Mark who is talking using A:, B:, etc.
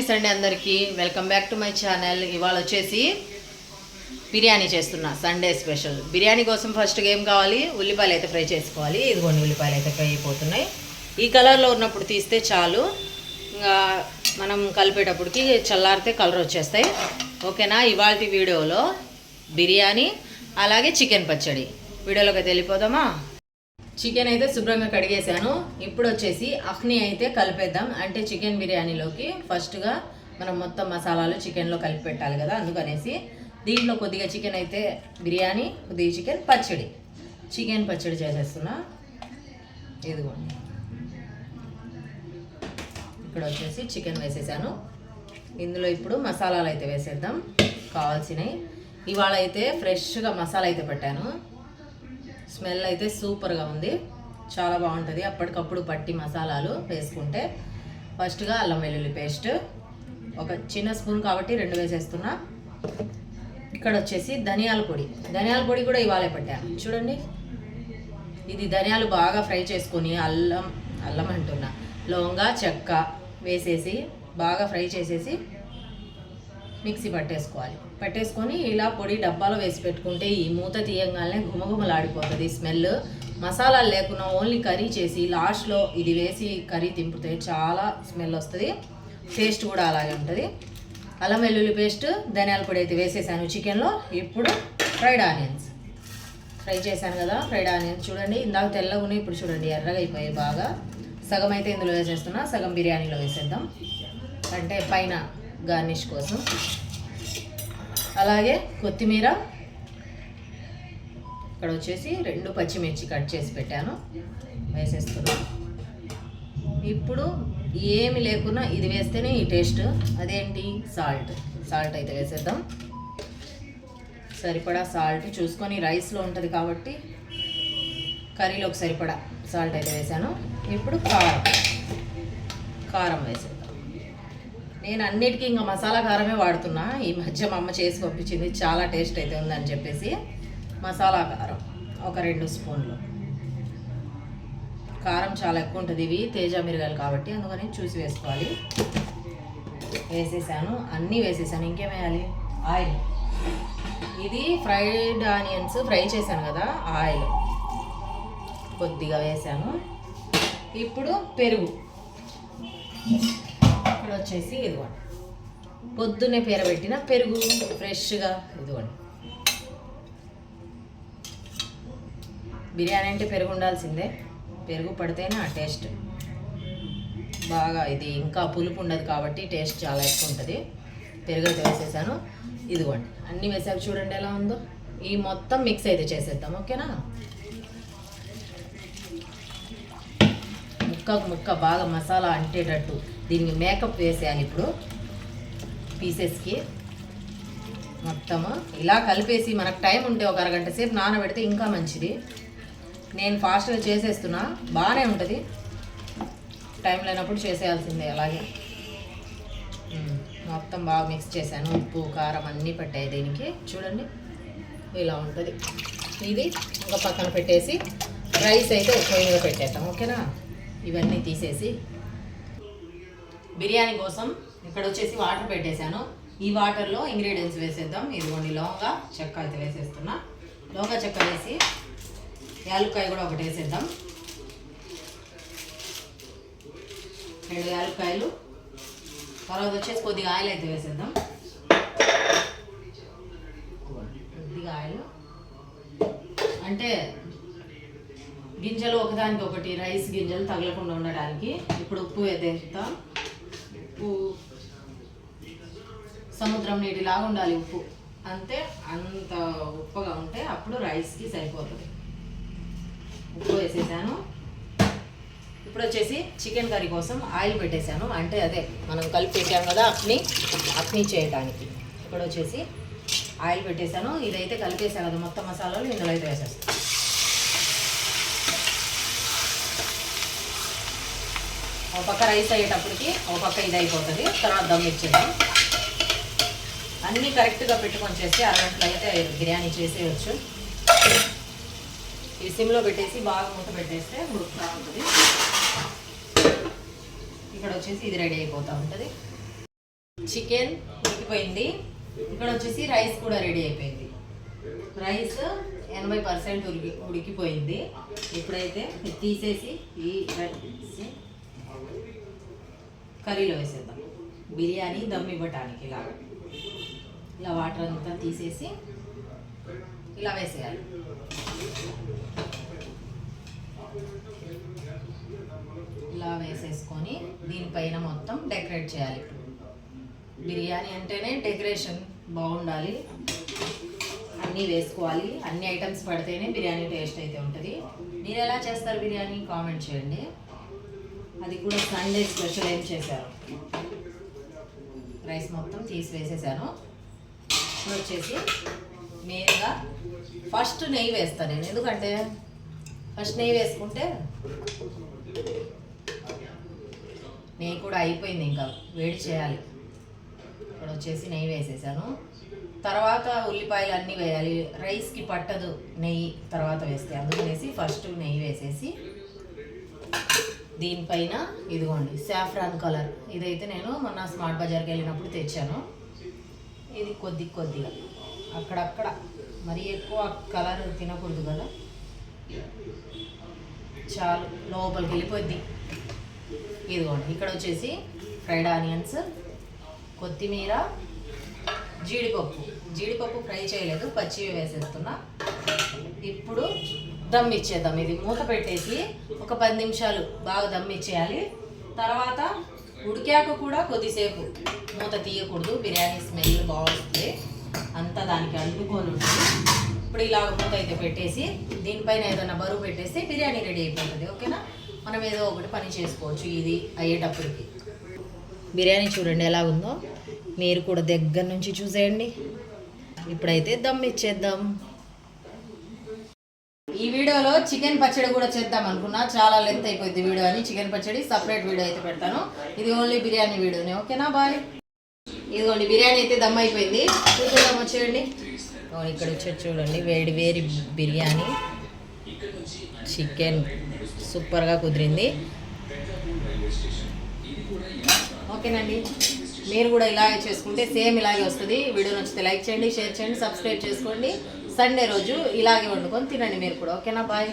A: Sunday అందరికీ welcome back to my channel. ఇవాళ వచ్చేసి బిర్యానీ చేస్తున్నా, సండే స్పెషల్. బిర్యానీ కోసం ఫస్ట్గా ఏం కావాలి, ఉల్లిపాయలు అయితే ఫ్రై చేసుకోవాలి. ఇదిగోండి ఉల్లిపాయలు అయితే ఫ్రై అయిపోతున్నాయి. ఈ కలర్లో ఉన్నప్పుడు తీస్తే చాలు, ఇంకా మనం కలిపేటప్పటికి చల్లారితే కలర్ వచ్చేస్తాయి. ఓకేనా? ఇవాళ వీడియోలో బిర్యానీ అలాగే చికెన్ పచ్చడి. వీడియోలోకి అయితే వెళ్ళిపోదామా? చికెన్ అయితే శుభ్రంగా కడిగేసాను. ఇప్పుడు వచ్చేసి అఖ్ని అయితే కలిపేద్దాం. అంటే చికెన్ బిర్యానీలోకి ఫస్ట్గా మనం మొత్తం మసాలాలు చికెన్లో కలిపి పెట్టాలి కదా, అందుకనేసి దీంట్లో కొద్దిగా చికెన్ అయితే బిర్యానీ, కొద్దిగా చికెన్ పచ్చడి. చికెన్ పచ్చడి చేసేస్తున్నా. ఇదిగోండి ఇక్కడ వచ్చేసి చికెన్ వేసేసాను. ఇందులో ఇప్పుడు మసాలాలు అయితే వేసేద్దాం కావాల్సినవి. ఇవాళ అయితే ఫ్రెష్గా మసాలా అయితే పెట్టాను. స్మెల్ అయితే సూపర్గా ఉంది, చాలా బాగుంటుంది. అప్పటికప్పుడు పట్టి మసాలాలు వేసుకుంటే ఫస్ట్గా అల్లం వెల్లుల్లి పేస్ట్ ఒక చిన్న స్పూన్ కాబట్టి 2 వేసేస్తున్నా. ఇక్కడ వచ్చేసి ధనియాల పొడి కూడా ఇవాళే పట్టాను. చూడండి, ఇది ధనియాలు బాగా ఫ్రై చేసుకొని అల్లం అంటున్నా లవంగ చెక్క వేసేసి బాగా ఫ్రై చేసేసి మిక్సీ పట్టేసుకొని ఇలా పొడి డబ్బాలో వేసి పెట్టుకుంటే ఈ మూత తీయంగానే గుమగుమలాడిపోతుంది స్మెల్. మసాలాలు లేకుండా ఓన్లీ కర్రీ చేసి లాస్ట్లో ఇది వేసి కర్రీ తింపితే చాలా స్మెల్ వస్తుంది, టేస్ట్ కూడా అలాగే ఉంటుంది. అల్లం వెల్లుల్లి పేస్ట్, ధనియాల పొడి అయితే వేసేసాను చికెన్లో. ఇప్పుడు ఫ్రైడ్ ఆనియన్స్ ఫ్రై చేశాను కదా, ఫ్రైడ్ ఆనియన్స్ చూడండి ఇందాక తెల్లగా ఉన్నాయి, ఇప్పుడు చూడండి ఎర్రగా అయిపోయాయి బాగా. సగం అయితే ఇందులో వేసేస్తున్నా, సగం బిర్యానీలో వేసేద్దాం అంటే పైన గార్నిష్ కోసం. అలాగే కొత్తిమీర, ఇక్కడ వచ్చేసి 2 పచ్చిమిర్చి కట్ చేసి పెట్టాను, వేసేస్తున్నాను. ఇప్పుడు ఏమి లేకున్నా ఇది వేస్తేనే ఈ టేస్ట్. అదేంటి, సాల్ట్ అయితే వేసేద్దాం. సరిపడా సాల్ట్ చూసుకొని, రైస్లో ఉంటుంది కాబట్టి కర్రీలోకి సరిపడా సాల్ట్ అయితే వేసాను. ఇప్పుడు కారం వేసేద్దాం. నేను అన్నిటికీ ఇంకా మసాలా కారమే వాడుతున్నా. ఈ మధ్య మా అమ్మ చేసి పంపించింది, చాలా టేస్ట్ అయితే ఉందని చెప్పేసి మసాలా కారం ఒక 2 స్పూన్లు. కారం చాలా ఎక్కువ ఉంటుంది, ఇవి తేజ మిరగాయలు కాబట్టి అందుకని చూసి వేసుకోవాలి. వేసేసాను, అన్నీ వేసేసాను. ఇంకేం వేయాలి, ఆయిల్. ఇది ఫ్రైడ్ ఆనియన్స్ ఫ్రై చేశాను కదా, ఆయిల్ కొద్దిగా వేసాను. ఇప్పుడు పెరుగు. ఇక్కడ వచ్చేసి ఇదిగోండి పొద్దున్నే పేరబెట్టిన పెరుగు ఫ్రెష్గా. ఇదిగోండి, బిర్యానీ అంటే పెరుగు ఉండాల్సిందే, పెరుగు పడితేనే ఆ టేస్ట్ బాగా. ఇది ఇంకా పులుపు ఉండదు కాబట్టి టేస్ట్ చాలా ఎక్కువ ఉంటుంది. పెరుగు అయితే వేసేసాను. ఇదిగోండి అన్నీ వేసాక చూడండి ఎలా ఉందో. ఈ మొత్తం మిక్స్ అయితే చేసేద్దాం. ఓకేనా? ముక్క బాగా మసాలా అంటేటట్టు దీనికి మేకప్ వేసేయాలి. ఇప్పుడు పీసెస్కి మొత్తము ఇలా కలిపేసి మనకు టైం ఉంటే ఒక అరగంట సేపు నానబెడితే ఇంకా మంచిది. నేను ఫాస్ట్గా చేసేస్తున్నా, బాగానే ఉంటుంది. టైం లేనప్పుడు చేసేయాల్సిందే. అలాగే మొత్తం బాగా మిక్స్ చేశాను. ఉప్పు కారం అన్నీ పట్టాయి దీనికి. చూడండి ఇలా ఉంటుంది. ఇది ఒక పక్కన పెట్టేసి రైస్ అయితే పొయ్యి మీద పెట్టేద్దాం. ఓకేనా? ఇవన్నీ తీసేసి బిర్యానీ కోసం ఇక్కడ వచ్చేసి వాటర్ పెట్టేశాను. ఈ వాటర్లో ఇంగ్రీడియంట్స్ వేసేద్దాం. ఇదిగోండి లవంగ చెక్క అయితే వేసేస్తున్నా. లవంగ చెక్క వేసి యాలక్కాయ కూడా ఒకటి వేసేద్దాం. 2 యాలక్కాయలు. తర్వాత వచ్చేసి కొద్దిగా ఆయిల్ అయితే వేసేద్దాం. కొద్దిగా ఆయిల్ అంటే గింజలు ఒకదానికి ఒకటి, రైస్ గింజలు తగలకుండా ఉండడానికి. ఇప్పుడు ఉప్పు వేసేస్తాం. ఉప్పు సముద్రం నీటిలాగా ఉండాలి ఉప్పు, అంతే. అంత ఉప్పుగా ఉంటే అప్పుడు రైస్కి సరిపోతుంది. ఉప్పు వేసేసాను. ఇప్పుడు వచ్చేసి చికెన్ కర్రీ కోసం ఆయిల్ పెట్టేశాను. అంటే అదే మనం కలిపి పెట్టాం కదా అక్ని చేయడానికి. ఇక్కడ వచ్చేసి ఆయిల్ పెట్టేశాను. ఇదైతే కలిపేసాను కదా మొత్తం మసాలాలు, ఇందులో అయితే వేసేస్తాను. ఒక పక్క రైస్ అయ్యేటప్పటికి ఒక పక్క ఇది అయిపోతుంది. తర్వాత దమ్ ఇచ్చేద్దాం. అన్నీ కరెక్ట్గా పెట్టుకొని చేస్తే అరగంటలో అయితే బిర్యానీ చేసేయచ్చు. ఈ సిమ్లో పెట్టేసి బాగా మూత పెట్టేస్తే ఉడుకుతూ ఉంటుంది. ఇక్కడ వచ్చేసి ఇది రెడీ అయిపోతూ ఉంటుంది. చికెన్ ఉడికిపోయింది. ఇక్కడ వచ్చేసి రైస్ కూడా రెడీ అయిపోయింది. రైస్ 80% ఉడికిపోయింది. ఇప్పుడైతే తీసేసి ఈ రైస్ కర్రీలో వేసేద్దాం. బిర్యానీ దమ్ ఇవ్వటానికి ఇలా వాటర్ అంతా తీసేసి ఇలా వేసేయాలి. ఇలా వేసేసుకొని దీనిపైన మొత్తం డెకరేట్ చేయాలి. బిర్యానీ అంటేనే డెకరేషన్ బాగుండాలి, అన్నీ వేసుకోవాలి, అన్ని ఐటమ్స్ పడితేనే బిర్యానీ టేస్ట్ అయితే ఉంటుంది. మీరు ఎలా చేస్తారు బిర్యానీ కామెంట్ చేయండి. అది కూడా సండే స్పెషల్ ఏం చేశారు. రైస్ మొత్తం తీసి వేసేసాను. ఇప్పుడు వచ్చేసి మెయిన్గా ఫస్ట్ నెయ్యి వేస్తాను నేను, ఎందుకంటే ఫస్ట్ నెయ్యి వేసుకుంటే నెయ్యి కూడా అయిపోయింది, ఇంకా వేడి చేయాలి. ఇక్కడ వచ్చేసి నెయ్యి వేసేసాను. తర్వాత ఉల్లిపాయలు అన్నీ వేయాలి, రైస్కి పట్టదు నెయ్యి తర్వాత వేస్తే, అందుకనేసి ఫస్ట్ నెయ్యి వేసేసి దీనిపైన ఇదిగోండి సాఫ్రాన్ కలర్, ఇదైతే నేను మొన్న స్మార్ట్ బజార్కి వెళ్ళినప్పుడు తెచ్చాను. ఇది కొద్దిగా అక్కడక్కడ, మరీ ఎక్కువ కలర్ తినకూడదు కదా, చాలు లోపలికి వెళ్ళిపోద్ది. ఇదిగోండి ఇక్కడ వచ్చేసి ఫ్రైడ్ ఆనియన్స్, కొత్తిమీర, జీడిపప్పు ఫ్రై చేయలేదు, పచ్చివి వేసేస్తున్నా. ఇప్పుడు దమ్ ఇచ్చేద్దాం. ఇది మూత పెట్టేసి ఒక 10 నిమిషాలు బాగా దమ్ ఇచ్చేయాలి. తర్వాత ఉడికాక కూడా కొద్దిసేపు మూత తీయకూడదు, బిర్యానీ స్మెల్ బాగుంటుంది, అంతా దానికి అంటుకొని ఉంటుంది. ఇప్పుడు ఇలా మూత అయితే పెట్టేసి దీనిపైన ఏదైనా బరువు పెట్టేస్తే బిర్యానీ రెడీ అయిపోతుంది. ఓకేనా, మనం ఏదో ఒకటి పని చేసుకోవచ్చు ఇది అయ్యేటప్పటికి. బిర్యానీ చూడండి ఎలా ఉందో, మీరు కూడా దగ్గర నుంచి చూసేయండి. ఇప్పుడైతే దమ్ ఇచ్చేద్దాం. ఈ వీడియోలో చికెన్ పచ్చడి కూడా చేద్దాం అనుకున్నా, చాలా లెంత్ అయిపోయింది వీడియో అని చికెన్ పచ్చడి సపరేట్ వీడియో అయితే పెడతాను. ఇది ఓన్లీ బిర్యానీ వీడియోనే. ఓకేనా, బాయ్. ఇదిగోండి బిర్యానీ అయితే దమ్ అయిపోయింది, చూద్దాం వచ్చేయండి. ఇక్కడ వచ్చేది చూడండి, వేడి బిర్యానీ, చికెన్ సూపర్గా కుదిరింది. ఓకేనండి, మీరు కూడా ఇలాగే చేసుకుంటే సేమ్ ఇలాగే వస్తుంది. వీడియో నచ్చితే లైక్ చేయండి, షేర్ చేయండి, సబ్స్క్రైబ్ చేసుకోండి. సండే రోజు ఇలాగే వండుకొని తినండి మీరు కూడా. ఓకేనా, బాయ్.